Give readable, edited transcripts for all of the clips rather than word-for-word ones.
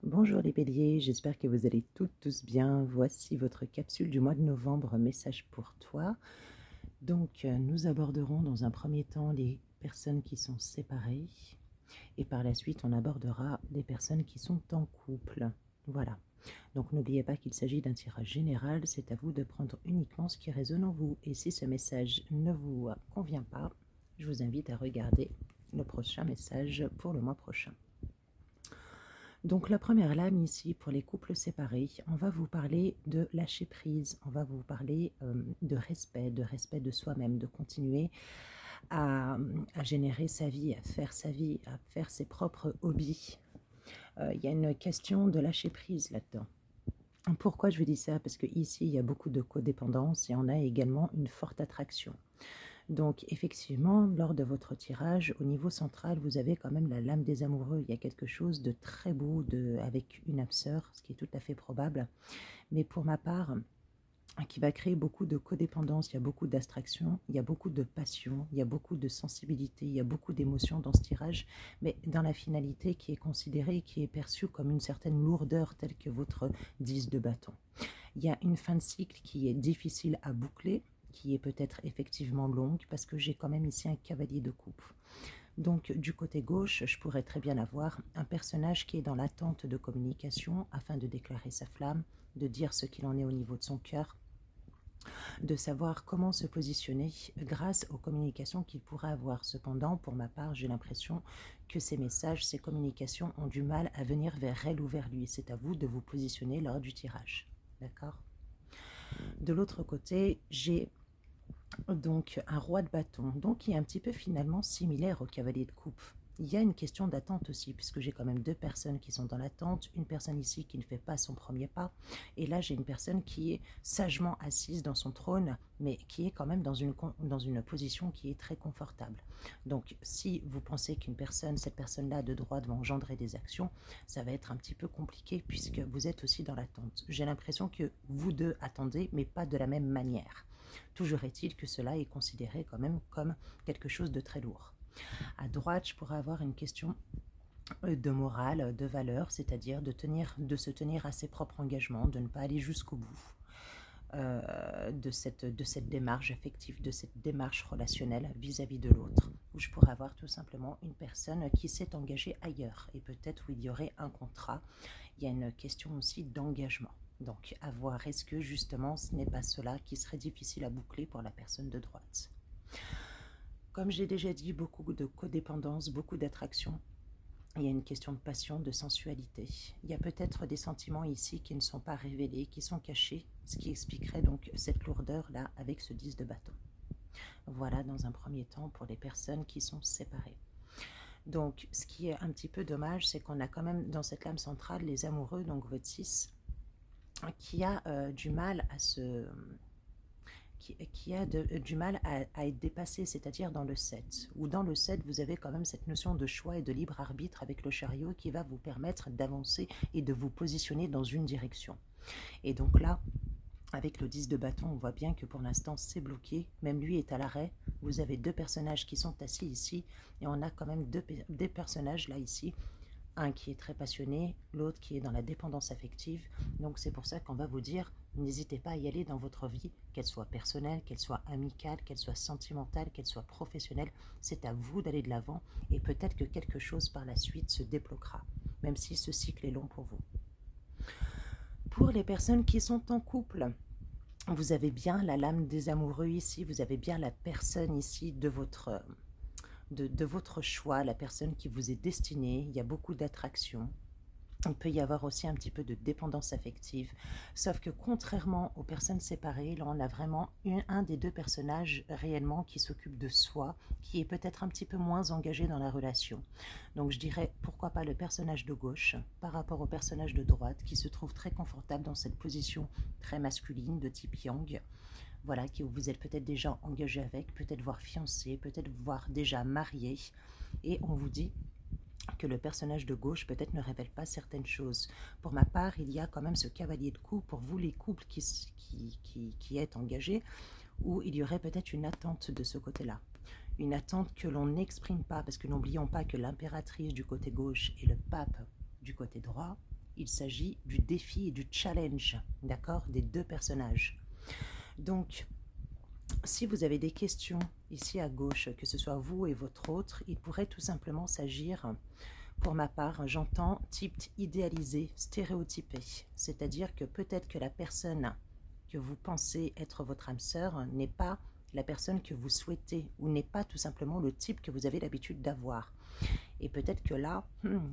Bonjour les béliers, j'espère que vous allez tous bien. Voici votre capsule du mois de novembre, message pour toi. Donc, nous aborderons dans un premier temps les personnes qui sont séparées et par la suite, on abordera les personnes qui sont en couple. Voilà. Donc, n'oubliez pas qu'il s'agit d'un tirage général. C'est à vous de prendre uniquement ce qui résonne en vous. Et si ce message ne vous convient pas, je vous invite à regarder le prochain message pour le mois prochain. Donc la première lame ici pour les couples séparés, on va vous parler de lâcher prise, on va vous parler de respect de soi-même, de continuer à générer sa vie, à faire ses propres hobbies. Il y a une question de lâcher prise là-dedans. Pourquoi je vous dis ça? Parce que ici il y a beaucoup de codépendance et on a également une forte attraction. Donc effectivement, lors de votre tirage, au niveau central, vous avez quand même la lame des amoureux. Il y a quelque chose de très beau avec une âme sœur, ce qui est tout à fait probable. Mais pour ma part, qui va créer beaucoup de codépendance, il y a beaucoup d'abstraction, il y a beaucoup de passion, il y a beaucoup de sensibilité, il y a beaucoup d'émotions dans ce tirage, mais dans la finalité qui est considérée, qui est perçue comme une certaine lourdeur telle que votre 10 de bâton. Il y a une fin de cycle qui est difficile à boucler, qui est peut-être effectivement longue, parce que j'ai quand même ici un cavalier de coupe. Donc du côté gauche, je pourrais très bien avoir un personnage qui est dans l'attente de communication afin de déclarer sa flamme, de dire ce qu'il en est au niveau de son cœur, de savoir comment se positionner grâce aux communications qu'il pourrait avoir. Cependant, pour ma part, j'ai l'impression que ces messages, ces communications ont du mal à venir vers elle ou vers lui. C'est à vous de vous positionner lors du tirage. D'accord ? De l'autre côté, j'ai donc un roi de bâton, donc qui est un petit peu finalement similaire au cavalier de coupe. Il y a une question d'attente aussi, puisque j'ai quand même deux personnes qui sont dans l'attente, une personne ici qui ne fait pas son premier pas, et là j'ai une personne qui est sagement assise dans son trône, mais qui est quand même dans une position qui est très confortable. Donc si vous pensez qu'une personne, cette personne-là de droite va engendrer des actions, ça va être un petit peu compliqué puisque vous êtes aussi dans l'attente. J'ai l'impression que vous deux attendez, mais pas de la même manière. Toujours est-il que cela est considéré quand même comme quelque chose de très lourd. À droite, je pourrais avoir une question de morale, de valeur, c'est-à-dire de se tenir à ses propres engagements, de ne pas aller jusqu'au bout de cette démarche affective, de cette démarche relationnelle vis-à-vis de l'autre, où je pourrais avoir tout simplement une personne qui s'est engagée ailleurs, et peut-être où il y aurait un contrat. Il y a une question aussi d'engagement. Donc, à voir, est-ce que justement ce n'est pas cela qui serait difficile à boucler pour la personne de droite. Comme j'ai déjà dit, beaucoup de codépendance, beaucoup d'attraction. Il y a une question de passion, de sensualité. Il y a peut-être des sentiments ici qui ne sont pas révélés, qui sont cachés, ce qui expliquerait donc cette lourdeur-là avec ce 10 de bâton. Voilà dans un premier temps pour les personnes qui sont séparées. Donc, ce qui est un petit peu dommage, c'est qu'on a quand même dans cette lame centrale les amoureux, donc votre 6, qui a du mal à se... qui a du mal à être dépassé, c'est-à-dire dans le 7. Ou dans le 7, vous avez quand même cette notion de choix et de libre arbitre avec le chariot qui va vous permettre d'avancer et de vous positionner dans une direction. Et donc là, avec le 10 de bâton, on voit bien que pour l'instant c'est bloqué, même lui est à l'arrêt. Vous avez deux personnages qui sont assis ici, et on a quand même deux personnages là ici, un qui est très passionné, l'autre qui est dans la dépendance affective. Donc c'est pour ça qu'on va vous dire, n'hésitez pas à y aller dans votre vie, qu'elle soit personnelle, qu'elle soit amicale, qu'elle soit sentimentale, qu'elle soit professionnelle. C'est à vous d'aller de l'avant, et peut-être que quelque chose par la suite se débloquera, même si ce cycle est long pour vous. Pour les personnes qui sont en couple, vous avez bien la lame des amoureux ici, vous avez bien la personne ici de votre choix, la personne qui vous est destinée. Il y a beaucoup d'attraction. Il peut y avoir aussi un petit peu de dépendance affective, sauf que contrairement aux personnes séparées, là on a vraiment un des deux personnages réellement qui s'occupe de soi, qui est peut-être un petit peu moins engagé dans la relation. Donc je dirais pourquoi pas le personnage de gauche par rapport au personnage de droite qui se trouve très confortable dans cette position très masculine de type yang. Voilà, qui vous êtes peut-être déjà engagé avec, peut-être voire fiancé, peut-être voire déjà marié, et on vous dit que le personnage de gauche peut-être ne révèle pas certaines choses. Pour ma part, il y a quand même ce cavalier de coupe pour vous les couples qui êtes engagés, où il y aurait peut-être une attente de ce côté-là. Une attente que l'on n'exprime pas, parce que n'oublions pas que l'impératrice du côté gauche et le pape du côté droit, il s'agit du défi et du challenge, d'accord, des deux personnages. Donc, si vous avez des questions ici à gauche, que ce soit vous et votre autre, il pourrait tout simplement s'agir, pour ma part, j'entends type idéalisé, stéréotypé. C'est-à-dire que peut-être que la personne que vous pensez être votre âme sœur n'est pas la personne que vous souhaitez ou n'est pas tout simplement le type que vous avez l'habitude d'avoir. Et peut-être que là,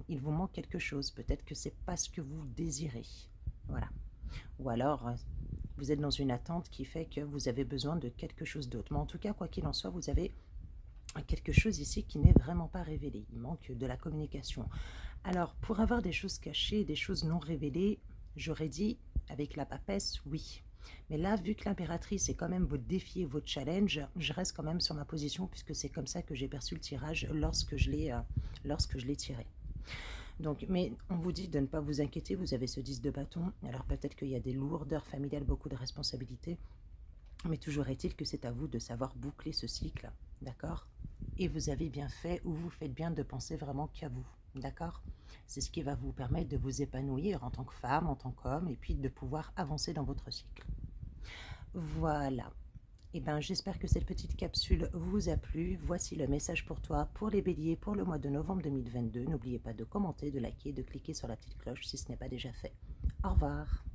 il vous manque quelque chose. Peut-être que c'est pas ce que vous désirez. Voilà. Ou alors, vous êtes dans une attente qui fait que vous avez besoin de quelque chose d'autre. Mais en tout cas, quoi qu'il en soit, vous avez quelque chose ici qui n'est vraiment pas révélé. Il manque de la communication. Alors, pour avoir des choses cachées, des choses non révélées, j'aurais dit, avec la papesse, oui. Mais là, vu que l'impératrice est quand même votre défi et votre challenge, je reste quand même sur ma position puisque c'est comme ça que j'ai perçu le tirage lorsque je l'ai tiré. Donc, mais on vous dit de ne pas vous inquiéter, vous avez ce 10 de bâton, alors peut-être qu'il y a des lourdeurs familiales, beaucoup de responsabilités, mais toujours est-il que c'est à vous de savoir boucler ce cycle, d'accord? Et vous avez bien fait, ou vous faites bien de penser vraiment qu'à vous, d'accord? C'est ce qui va vous permettre de vous épanouir en tant que femme, en tant qu'homme, et puis de pouvoir avancer dans votre cycle. Voilà. Eh bien, j'espère que cette petite capsule vous a plu. Voici le message pour toi, pour les béliers, pour le mois de novembre 2022. N'oubliez pas de commenter, de liker, de cliquer sur la petite cloche si ce n'est pas déjà fait. Au revoir.